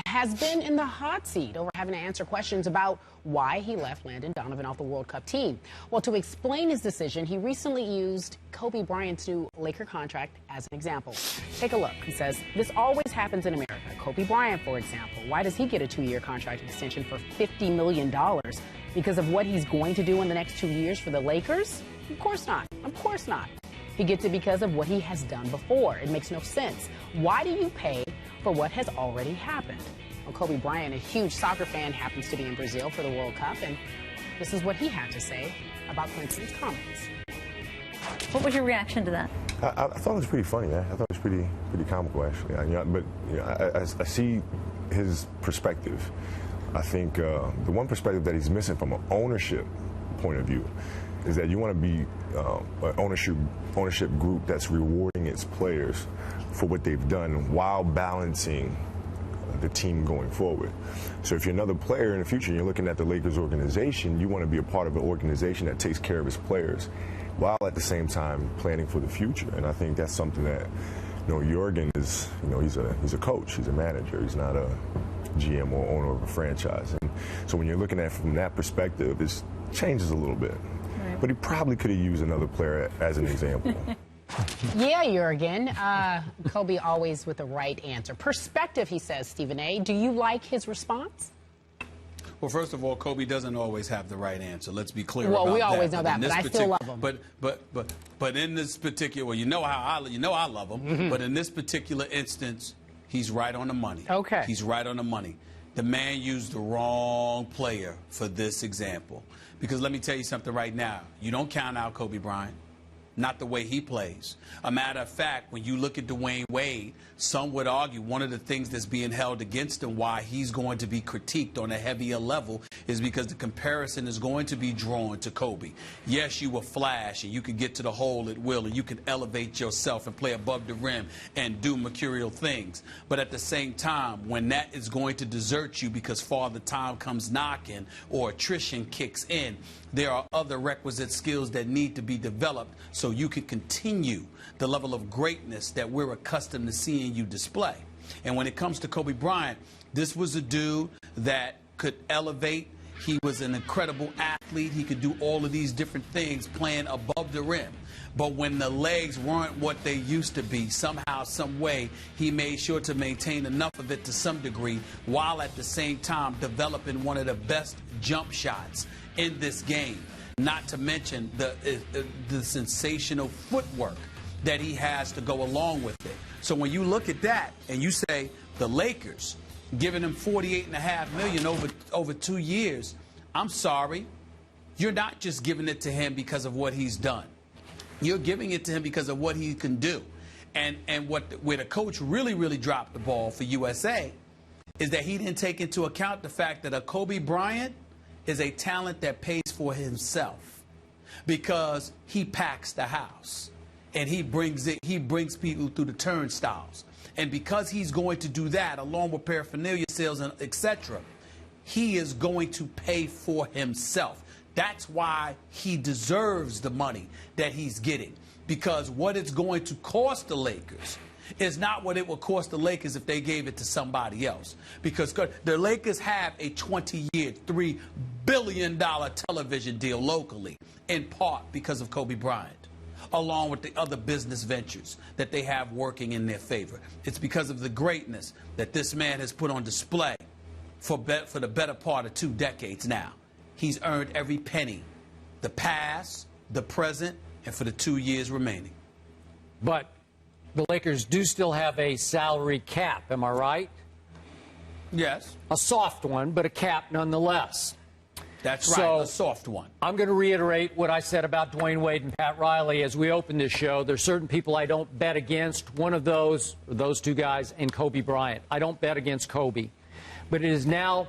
has been in the hot seat over having to answer questions about why he left Landon Donovan off the World Cup team. Well, to explain his decision, he recently used Kobe Bryant's new Laker contract as an example. Take a look. He says, this always happens in America. Kobe Bryant, for example. Why does he get a 2-year contract extension for $50 million? Because of what he's going to do in the next 2 years for the Lakers? Of course not. Of course not. He gets it because of what he has done before. It makes no sense. Why do you pay for what has already happened? Well, Kobe Bryant, a huge soccer fan, happens to be in Brazil for the World Cup, and this is what he had to say about Clinton's comments. What was your reaction to that? I thought it was pretty funny. I thought it was pretty comical, actually. I see his perspective. I think the one perspective that he's missing from an ownership point of view is that you want to be an ownership group that's rewarding its players for what they've done while balancing the team going forward. So if you're another player in the future and you're looking at the Lakers organization, you want to be a part of an organization that takes care of its players while at the same time planning for the future. And I think that's something that, Jurgen is, he's a coach, he's a manager, he's not a GM or owner of a franchise. And so when you're looking at it from that perspective, it changes a little bit. Right. But he probably could have used another player as an example. Yeah, Jurgen. Kobe always with the right answer. Perspective, he says, Stephen A. Do you like his response? Well, first of all, Kobe doesn't always have the right answer. Let's be clear about that. Well, we always know that, but I still love him. But in this particular, well, I love him. Mm-hmm. But in this particular instance, he's right on the money. Okay. He's right on the money. The man used the wrong player for this example. Because let me tell you something right now. You don't count out Kobe Bryant. Not the way he plays. A matter of fact, when you look at Dwayne Wade, some would argue one of the things that's being held against him, why he's going to be critiqued on a heavier level, is because the comparison is going to be drawn to Kobe. Yes, you were flash, and you could get to the hole at will, and you can elevate yourself and play above the rim and do mercurial things. But at the same time, when that is going to desert you because Father Time comes knocking or attrition kicks in, there are other requisite skills that need to be developed so you can continue the level of greatness that we're accustomed to seeing you display. And when it comes to Kobe Bryant, this was a dude that could elevate. He was an incredible athlete. He could do all of these different things playing above the rim. But when the legs weren't what they used to be, somehow, some way, he made sure to maintain enough of it to some degree, while at the same time developing one of the best jump shots in this game. Not to mention the sensational footwork that he has to go along with it. So when you look at that and you say the Lakers giving him $48.5 million over 2 years, I'm sorry, you're not just giving it to him because of what he's done. You're giving it to him because of what he can do. And where the coach really dropped the ball for USA is that he didn't take into account the fact that a Kobe Bryant is a talent that pays for himself because he packs the house and he brings people through the turnstiles. And because he's going to do that, along with paraphernalia sales and etc., he is going to pay for himself. That's why he deserves the money that he's getting, because what it's going to cost the Lakers is not what it would cost the Lakers if they gave it to somebody else. Because the Lakers have a 20-year, $3 billion television deal locally, in part because of Kobe Bryant, along with the other business ventures that they have working in their favor. It's because of the greatness that this man has put on display for the better part of 2 decades now. He's earned every penny, the past, the present, and for the 2 years remaining. But the Lakers do still have a salary cap, am I right? Yes. A soft one, but a cap nonetheless. That's right, a soft one. I'm going to reiterate what I said about Dwayne Wade and Pat Riley as we open this show. There's certain people I don't bet against. One of those 2 guys, and Kobe Bryant. I don't bet against Kobe. But it is now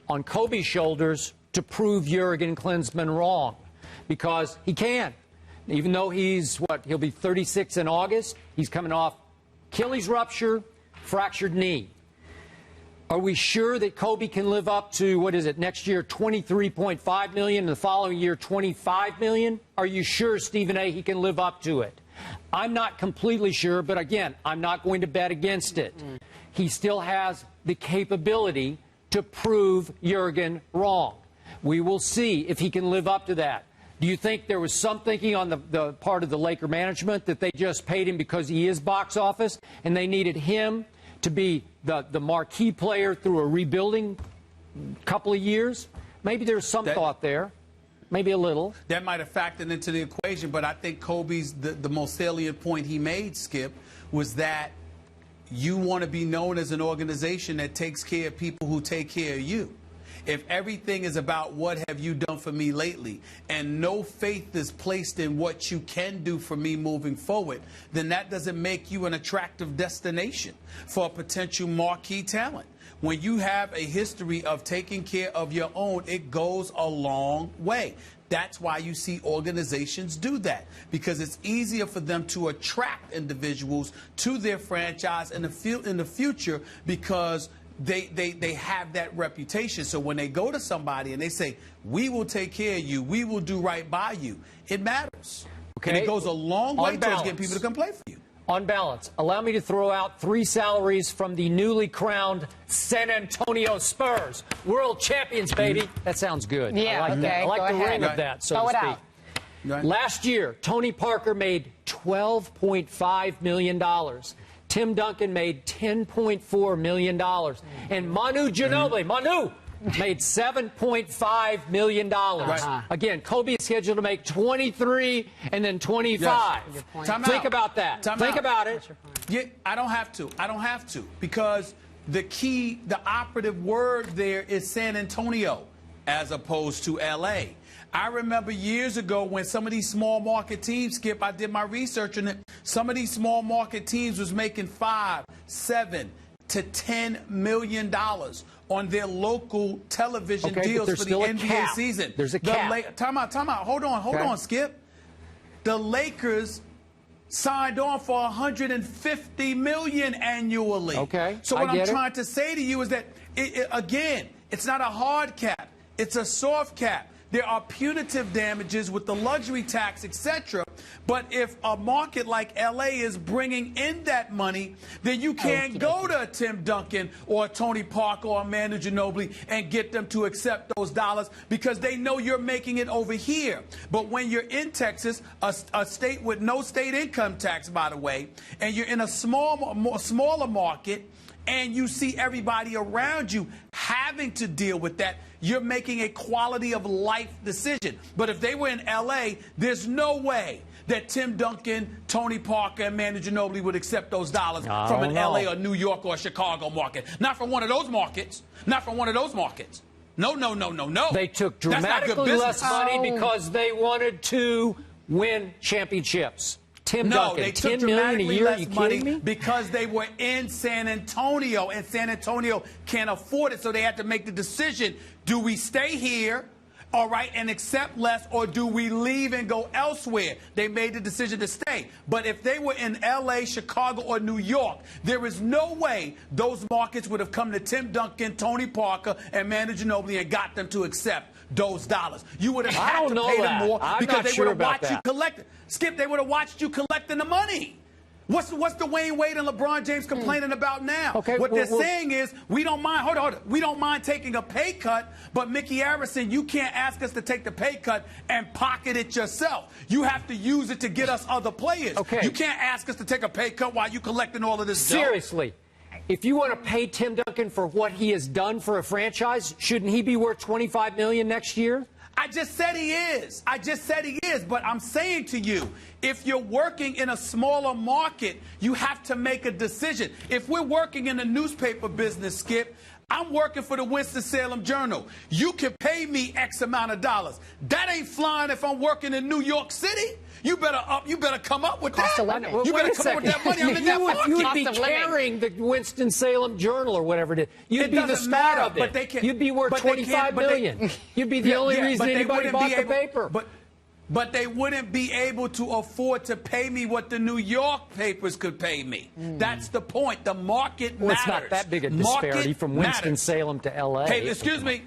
on Kobe's shoulders to prove Jurgen Klinsmann wrong, because he can. Even though he'll be 36 in August. He's coming off Achilles rupture, fractured knee. Are we sure that Kobe can live up to, next year, $23.5 million, and the following year, $25 million? Are you sure, Stephen A., he can live up to it? I'm not completely sure, but again, I'm not going to bet against it. He still has the capability to prove Jurgen wrong. We will see if he can live up to that. Do you think there was some thinking on the part of the Laker management that they just paid him because he is box office and they needed him to be the marquee player through a rebuilding couple of years? Maybe there's some thought there. Maybe a little. That might have factored into the equation, but I think Kobe's the most salient point he made, Skip, was that you want to be known as an organization that takes care of people who take care of you. If everything is about what have you done for me lately and no faith is placed in what you can do for me moving forward, then that doesn't make you an attractive destination for a potential marquee talent. When you have a history of taking care of your own, it goes a long way. That's why you see organizations do that, because it's easier for them to attract individuals to their franchise in the future because they have that reputation. So when they go to somebody and they say, we will take care of you, we will do right by you, it matters. Okay. And it goes a long way towards getting people to come play for you. On balance, allow me to throw out 3 salaries from the newly crowned San Antonio Spurs. World champions, baby. That sounds good. Yeah, I like that. I like the ring of that, so to speak. Last year, Tony Parker made $12.5 million. Tim Duncan made $10.4 million. And Manu Ginobili, made $7.5 million. Again, Kobe is scheduled to make 23 and then 25. Yes. Think about that. Think about it. Yeah, I don't have to, because the operative word there is San Antonio as opposed to L.A. I remember years ago when some of these small market teams, Skip, I did my research on it. Some of these small market teams was making $5, $7 to $10 million on their local television deals for the NBA season. There's a cap. Time out. Hold on, Skip. The Lakers signed on for $150 million annually. Okay. So what I'm trying to say to you is that, again, it's not a hard cap. It's a soft cap. There are punitive damages with the luxury tax, etc. But if a market like L.A. is bringing in that money, then you can't go to a Tim Duncan or a Tony Parker or a Manu Ginobili and get them to accept those dollars because they know you're making it over here. But when you're in Texas, a state with no state income tax, by the way, and you're in a smaller market, and you see everybody around you having to deal with that, you're making a quality of life decision. But if they were in L.A., there's no way that Tim Duncan, Tony Parker, and Manu Ginobili would accept those dollars from an L.A. or New York or Chicago market. Not from one of those markets. Not from one of those markets. No. They took dramatically less money because they wanted to win championships. Tim Duncan, they took $10 million a year. Are you kidding me? Because they were in San Antonio, and San Antonio can't afford it, so they had to make the decision: do we stay here, all right, and accept less, or do we leave and go elsewhere? They made the decision to stay. But if they were in L.A., Chicago, or New York, there is no way those markets would have come to Tim Duncan, Tony Parker, and Manu Ginobili and got them to accept those dollars. You would have had to pay them more because they would have watched you collect it. Skip, they would have watched you collecting the money. What's the Dwayne Wade and LeBron James complaining about now? Okay, what they're saying is, we don't mind, hold on, we don't mind taking a pay cut, but Mickey Arison, you can't ask us to take the pay cut and pocket it yourself. You have to use it to get us other players. Okay. You can't ask us to take a pay cut while you collecting all of this Seriously. dough. If you want to pay Tim Duncan for what he has done for a franchise, shouldn't he be worth $25 million next year? I just said he is. But I'm saying to you, if you're working in a smaller market, you have to make a decision. If we're working in the newspaper business, Skip, I'm working for the Winston-Salem Journal. You can pay me X amount of dollars. That ain't flying if I'm working in New York City. You better come up with that. You better come up with that money. I'm in that market. You would be carrying the Winston-Salem Journal or whatever it is. You'd be the star of it. You'd be worth $25 million. You'd be the only reason anybody bought the paper. But they wouldn't be able to afford to pay me what the New York papers could pay me. That's the point. The market matters. It's not that big a disparity from Winston-Salem to L.A. Hey, excuse me.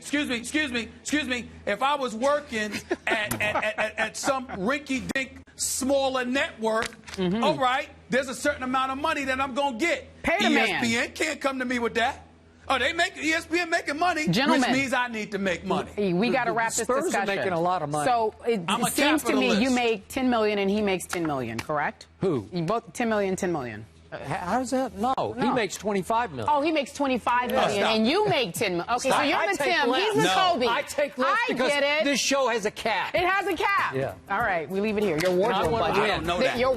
If I was working at some rinky-dink smaller network, all right, there's a certain amount of money that I'm going to get. Pay the man. ESPN can't come to me with that. Oh, they make ESPN making money, Gentlemen, which means I need to make money. We got to wrap this Spurs discussion. are making a lot of money. So it I'm a seems to me capitalist. you make 10 million and he makes 10 million, correct? Who? You both 10 million, 10 million. How's that? No, he makes 25 million. Oh, he makes 25 million, stop. and you make 10 million. Okay, so you're I the take Tim, less. he's the No. Kobe. I take less I because get it. this show has a cap. It has a cap. Yeah. All right, we leave it here. Your I wardrobe wanna budget. win. I don't know that. Your